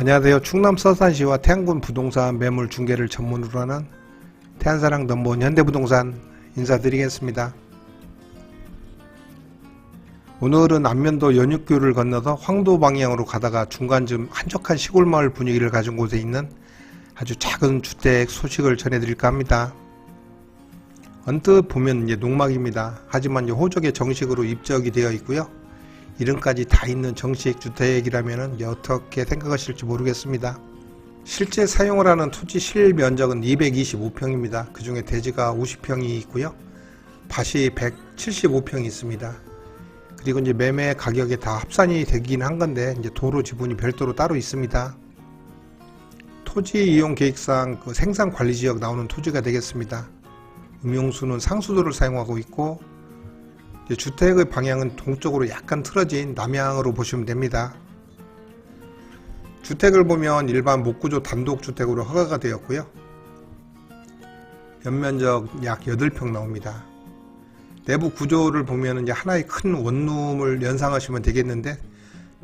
안녕하세요. 충남 서산시와 태안군 부동산 매물 중개를 전문으로 하는 태안사랑 넘버원 현대부동산 인사드리겠습니다. 오늘은 안면도 연육교를 건너서 황도 방향으로 가다가 중간쯤 한적한 시골마을 분위기를 가진 곳에 있는 아주 작은 주택 소식을 전해드릴까 합니다. 언뜻 보면 이제 농막입니다. 하지만 이제 호적에 정식으로 입적이 되어 있고요. 이름까지 다 있는 정식 주택이라면 어떻게 생각하실지 모르겠습니다. 실제 사용을 하는 토지 실면적은 225평입니다. 그 중에 대지가 50평이 있고요. 밭이 175평이 있습니다. 그리고 이제 매매 가격에 다 합산이 되긴 한 건데 이제 도로 지분이 별도로 따로 있습니다. 토지 이용 계획상 그 생산 관리 지역 나오는 토지가 되겠습니다. 음용수는 상수도를 사용하고 있고 주택의 방향은 동쪽으로 약간 틀어진 남향으로 보시면 됩니다. 주택을 보면 일반 목구조 단독주택으로 허가가 되었고요. 연면적 약 8평 나옵니다. 내부 구조를 보면 이제 하나의 큰 원룸을 연상하시면 되겠는데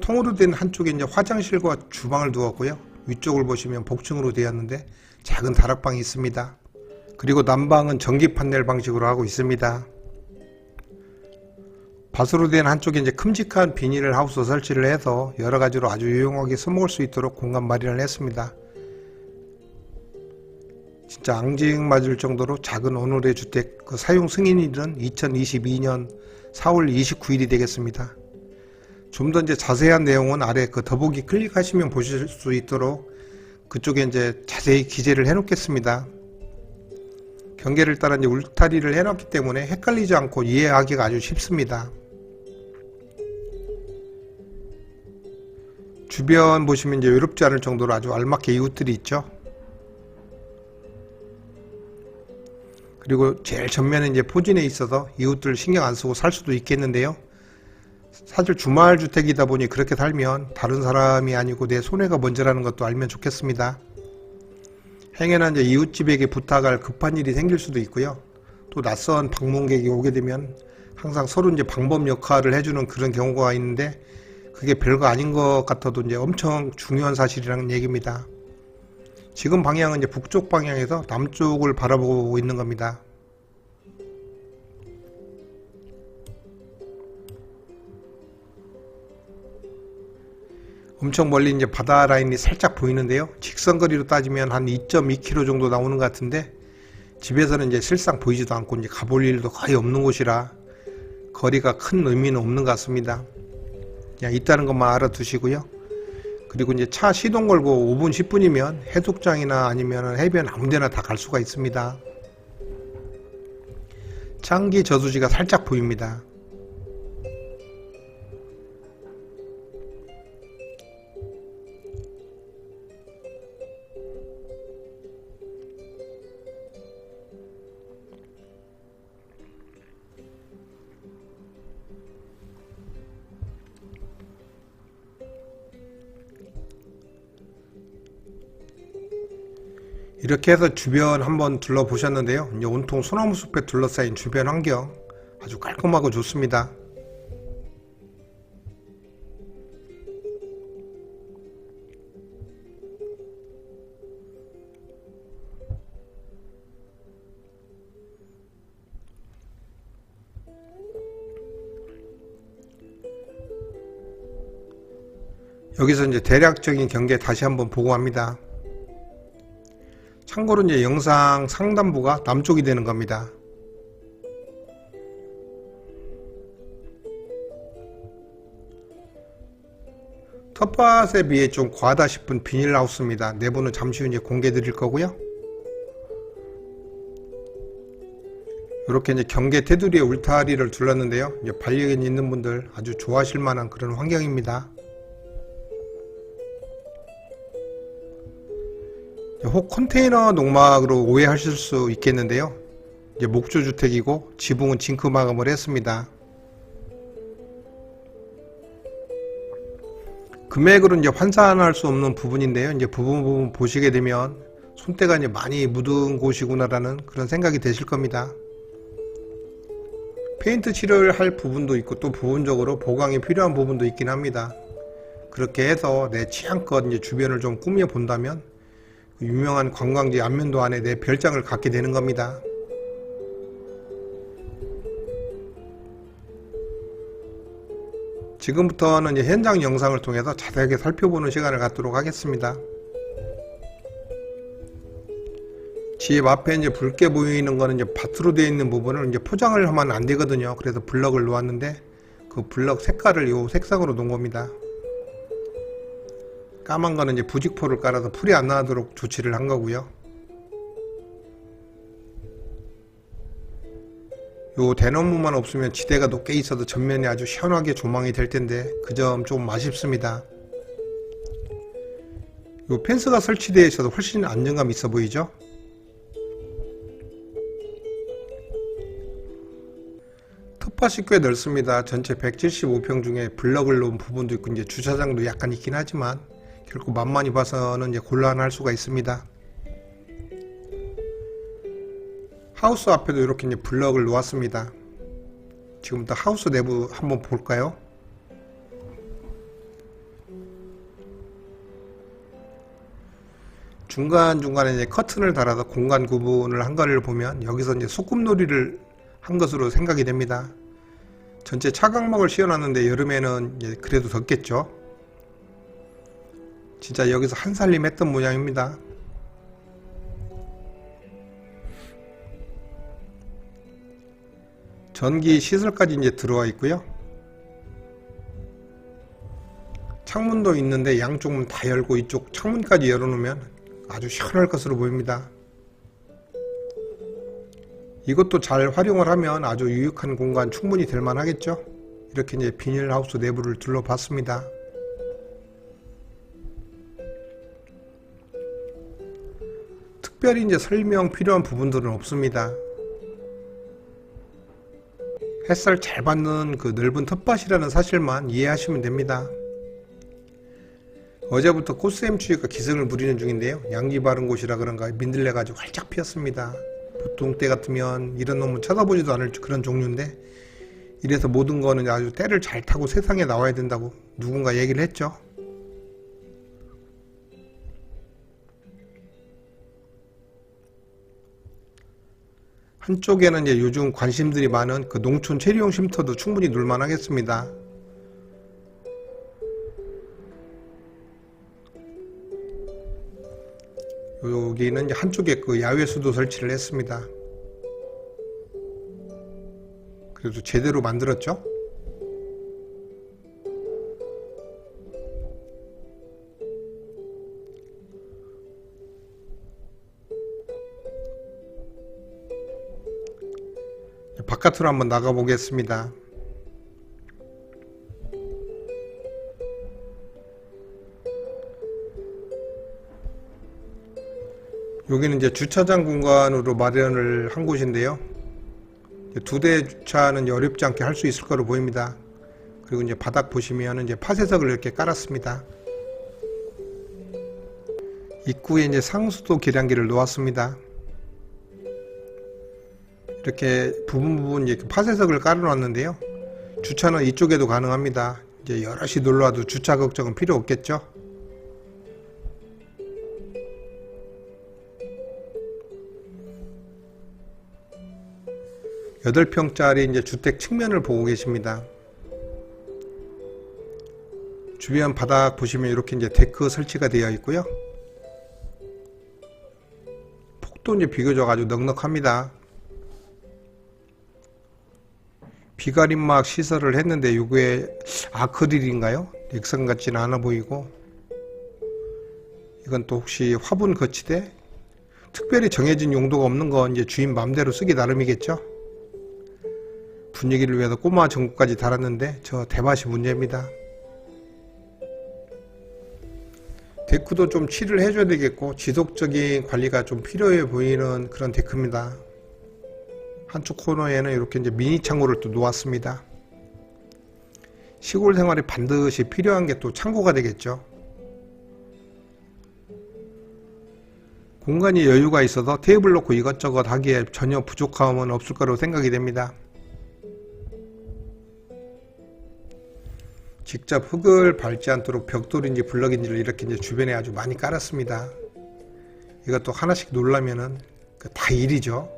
통으로 된 한쪽에 이제 화장실과 주방을 두었고요. 위쪽을 보시면 복층으로 되었는데 작은 다락방이 있습니다. 그리고 난방은 전기 판넬 방식으로 하고 있습니다. 밭으로 된 한쪽에 이제 큼직한 비닐 하우스 설치를 해서 여러 가지로 아주 유용하게 써먹을 수 있도록 공간 마련을 했습니다. 진짜 앙증맞을 정도로 작은 오늘의 주택 그 사용 승인일은 2022년 4월 29일이 되겠습니다. 좀 더 이제 자세한 내용은 아래 그 더보기 클릭하시면 보실 수 있도록 그쪽에 이제 자세히 기재를 해 놓겠습니다. 경계를 따라 이제 울타리를 해놨기 때문에 헷갈리지 않고 이해하기가 아주 쉽습니다. 주변 보시면 이제 외롭지 않을 정도로 아주 알맞게 이웃들이 있죠. 그리고 제일 전면에 이제 포진해 있어서 이웃들 신경 안 쓰고 살 수도 있겠는데요. 사실 주말 주택이다 보니 그렇게 살면 다른 사람이 아니고 내 손해가 먼저라는 것도 알면 좋겠습니다. 행여나 이제 이웃집에게 부탁할 급한 일이 생길 수도 있고요. 또 낯선 방문객이 오게 되면 항상 서로 이제 방법 역할을 해주는 그런 경우가 있는데 그게 별거 아닌 것 같아도 이제 엄청 중요한 사실이라는 얘기입니다. 지금 방향은 이제 북쪽 방향에서 남쪽을 바라보고 있는 겁니다. 엄청 멀리 이제 바다 라인이 살짝 보이는데요. 직선거리로 따지면 한 2.2km 정도 나오는 것 같은데 집에서는 이제 실상 보이지도 않고 이제 가볼 일도 거의 없는 곳이라 거리가 큰 의미는 없는 것 같습니다. 그냥 있다는 것만 알아두시고요. 그리고 이제 차 시동 걸고 5분 10분이면 해수욕장이나 아니면 해변 아무데나 다 갈 수가 있습니다. 창기 저수지가 살짝 보입니다. 이렇게 해서 주변 한번 둘러보셨는데요. 이제 온통 소나무 숲에 둘러싸인 주변 환경 아주 깔끔하고 좋습니다. 여기서 이제 대략적인 경계 다시 한번 보고합니다. 참고로 이제 영상 상단부가 남쪽이 되는 겁니다. 텃밭에 비해 좀 과하다 싶은 비닐하우스입니다. 내부는 잠시 후 이제 공개 드릴 거고요. 이렇게 이제 경계 테두리에 울타리를 둘렀는데요. 이제 반려견이 있는 분들 아주 좋아하실 만한 그런 환경입니다. 혹 컨테이너 농막으로 오해하실 수 있겠는데요. 이제 목조주택이고 지붕은 징크 마감을 했습니다. 금액으로 이제 환산할 수 없는 부분인데요. 이제 부분 보시게 되면 손때가 이제 많이 묻은 곳이구나라는 그런 생각이 되실 겁니다. 페인트 칠을 할 부분도 있고 또 부분적으로 보강이 필요한 부분도 있긴 합니다. 그렇게 해서 내 취향껏 이제 주변을 좀 꾸며 본다면 그 유명한 관광지 안면도 안에 내 별장을 갖게 되는 겁니다. 지금부터는 이제 현장 영상을 통해서 자세하게 살펴보는 시간을 갖도록 하겠습니다. 집 앞에 이제 붉게 보이는 거는 이제 밭으로 되어 있는 부분을 이제 포장을 하면 안 되거든요. 그래서 블럭을 놓았는데 그 블럭 색깔을 요 색상으로 놓은 겁니다. 까만 거는 이제 부직포를 깔아서 풀이 안 나도록 조치를 한 거고요. 요 대나무만 없으면 지대가 높게 있어도 전면이 아주 시원하게 조망이 될 텐데 그 점 좀 아쉽습니다. 요 펜스가 설치되어 있어서 훨씬 안정감 있어 보이죠? 텃밭이 꽤 넓습니다. 전체 175평 중에 블럭을 놓은 부분도 있고 이제 주차장도 약간 있긴 하지만 결국 만만히 봐서는 이제 곤란할 수가 있습니다. 하우스 앞에도 이렇게 이제 블럭을 놓았습니다. 지금부터 하우스 내부 한번 볼까요? 중간중간에 이제 커튼을 달아서 공간 구분을 한 거를 보면 여기서 이제 소꿉놀이를 한 것으로 생각이 됩니다. 전체 차광막을 씌워놨는데 여름에는 이제 그래도 덥겠죠. 진짜 여기서 한살림 했던 모양입니다. 전기 시설까지 이제 들어와 있고요. 창문도 있는데 양쪽 문 다 열고 이쪽 창문까지 열어놓으면 아주 시원할 것으로 보입니다. 이것도 잘 활용을 하면 아주 유익한 공간 충분히 될 만하겠죠. 이렇게 이제 비닐하우스 내부를 둘러봤습니다. 특별히 이제 설명 필요한 부분들은 없습니다. 햇살 잘 받는 그 넓은 텃밭이라는 사실만 이해하시면 됩니다. 어제부터 꽃샘추위가 기승을 부리는 중인데요. 양지 바른 곳이라 그런가 민들레가 아주 활짝 피었습니다. 보통 때 같으면 이런 놈은 쳐다보지도 않을 그런 종류인데 이래서 모든 거는 아주 때를 잘 타고 세상에 나와야 된다고 누군가 얘기를 했죠. 한쪽에는 이제 요즘 관심들이 많은 그 농촌 체리용 쉼터도 충분히 놀만 하겠습니다. 여기는 이제 한쪽에 그 야외 수도 설치를 했습니다. 그래도 제대로 만들었죠? 바깥으로 한번 나가 보겠습니다. 여기는 이제 주차장 공간으로 마련을 한 곳인데요. 두 대 주차는 어렵지 않게 할 수 있을 거로 보입니다. 그리고 이제 바닥 보시면 이제 파쇄석을 이렇게 깔았습니다. 입구에 이제 상수도 계량기를 놓았습니다. 이렇게 부분 이제 파쇄석을 깔아놨는데요. 주차는 이쪽에도 가능합니다. 이제 여럿이 놀러와도 주차 걱정은 필요 없겠죠. 8평짜리 이제 주택 측면을 보고 계십니다. 주변 바닥 보시면 이렇게 이제 데크 설치가 되어 있고요. 폭도 이제 비교적 아주 넉넉합니다. 비가림막 시설을 했는데 이게 아크릴인가요? 액상 같지는 않아 보이고, 이건 또 혹시 화분 거치대? 특별히 정해진 용도가 없는 건 이제 주인 맘대로 쓰기 나름이겠죠. 분위기를 위해서 꼬마 전구까지 달았는데 저 대밭이 문제입니다. 데크도 좀 칠을 해줘야 되겠고 지속적인 관리가 좀 필요해 보이는 그런 데크입니다. 한쪽 코너에는 이렇게 이제 미니 창고를 또 놓았습니다. 시골 생활에 반드시 필요한 게 또 창고가 되겠죠. 공간이 여유가 있어서 테이블 놓고 이것저것 하기에 전혀 부족함은 없을 거라고 생각이 됩니다. 직접 흙을 밟지 않도록 벽돌인지 블럭인지를 이렇게 이제 주변에 아주 많이 깔았습니다. 이것도 하나씩 놓으려면은 다 일이죠.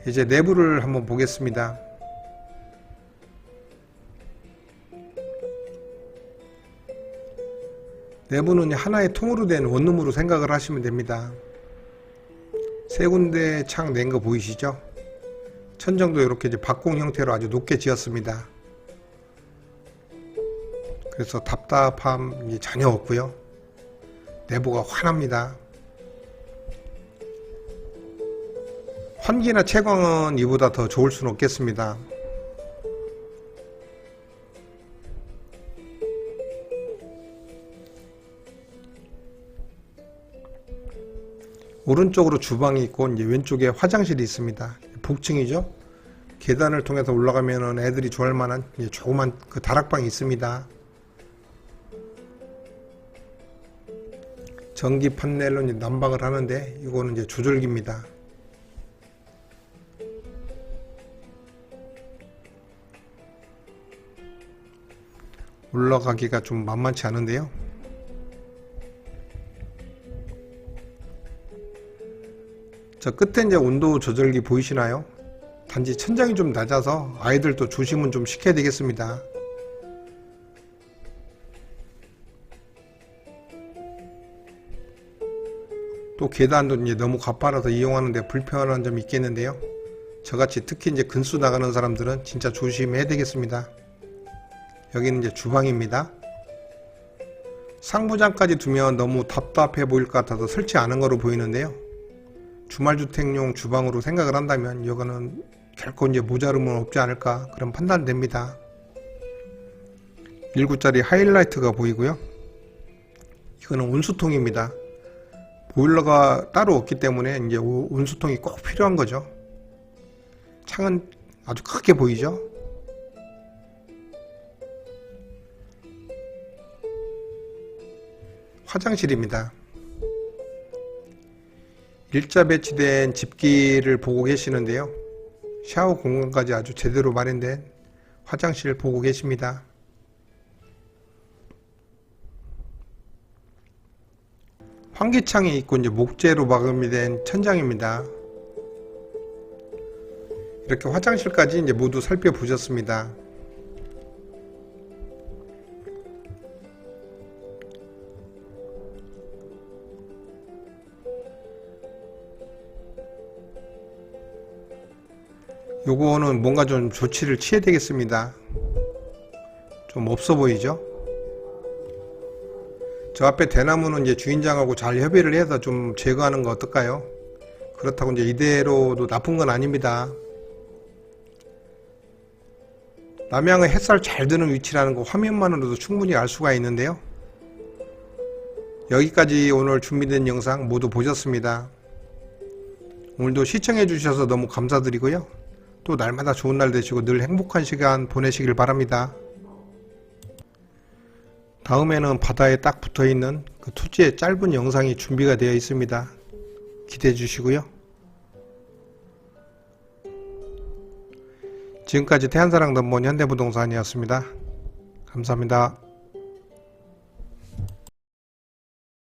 이제 내부를 한번 보겠습니다. 내부는 하나의 통으로 된 원룸으로 생각을 하시면 됩니다. 세 군데 창 낸 거 보이시죠? 천정도 이렇게 이제 박공 형태로 아주 높게 지었습니다. 그래서 답답함이 전혀 없고요. 내부가 환합니다. 환기나 채광은 이보다 더 좋을 수는 없겠습니다. 오른쪽으로 주방이 있고 이제 왼쪽에 화장실이 있습니다. 복층이죠. 계단을 통해서 올라가면 애들이 좋아할 만한 조그만 다락방이 있습니다. 전기 판넬로 이제 난방을 하는데 이거는 이제 조절기입니다. 올라가기가 좀 만만치 않은데요. 저 끝에 이제 온도 조절기 보이시나요? 단지 천장이 좀 낮아서 아이들도 조심은 좀 시켜야 되겠습니다. 또 계단도 이제 너무 가파라서 이용하는데 불편한 점이 있겠는데요. 저같이 특히 이제 근수 나가는 사람들은 진짜 조심해야 되겠습니다. 여기는 이제 주방입니다. 상부장까지 두면 너무 답답해 보일 것 같아서 설치 안 한 거로 보이는데요. 주말주택용 주방으로 생각을 한다면 이거는 결코 이제 모자름은 없지 않을까 그런 판단됩니다. 1구짜리 하이라이트가 보이고요. 이거는 온수통입니다. 보일러가 따로 없기 때문에 이제 온수통이 꼭 필요한 거죠. 창은 아주 크게 보이죠. 화장실입니다. 일자 배치된 집기를 보고 계시는데요. 샤워 공간까지 아주 제대로 마련된 화장실 보고 계십니다. 환기창이 있고 이제 목재로 마감이 된 천장입니다. 이렇게 화장실까지 이제 모두 살펴보셨습니다. 요거는 뭔가 좀 조치를 취해야 되겠습니다. 좀 없어 보이죠? 저 앞에 대나무는 이제 주인장하고 잘 협의를 해서 좀 제거하는 거 어떨까요? 그렇다고 이제 이대로도 나쁜 건 아닙니다. 남양의 햇살 잘 드는 위치라는 거 화면만으로도 충분히 알 수가 있는데요. 여기까지 오늘 준비된 영상 모두 보셨습니다. 오늘도 시청해 주셔서 너무 감사드리고요. 또 날마다 좋은 날 되시고 늘 행복한 시간 보내시길 바랍니다. 다음에는 바다에 딱 붙어있는 그 토지의 짧은 영상이 준비가 되어 있습니다. 기대해 주시고요. 지금까지 태안사랑 넘버원 현대부동산이었습니다. 감사합니다.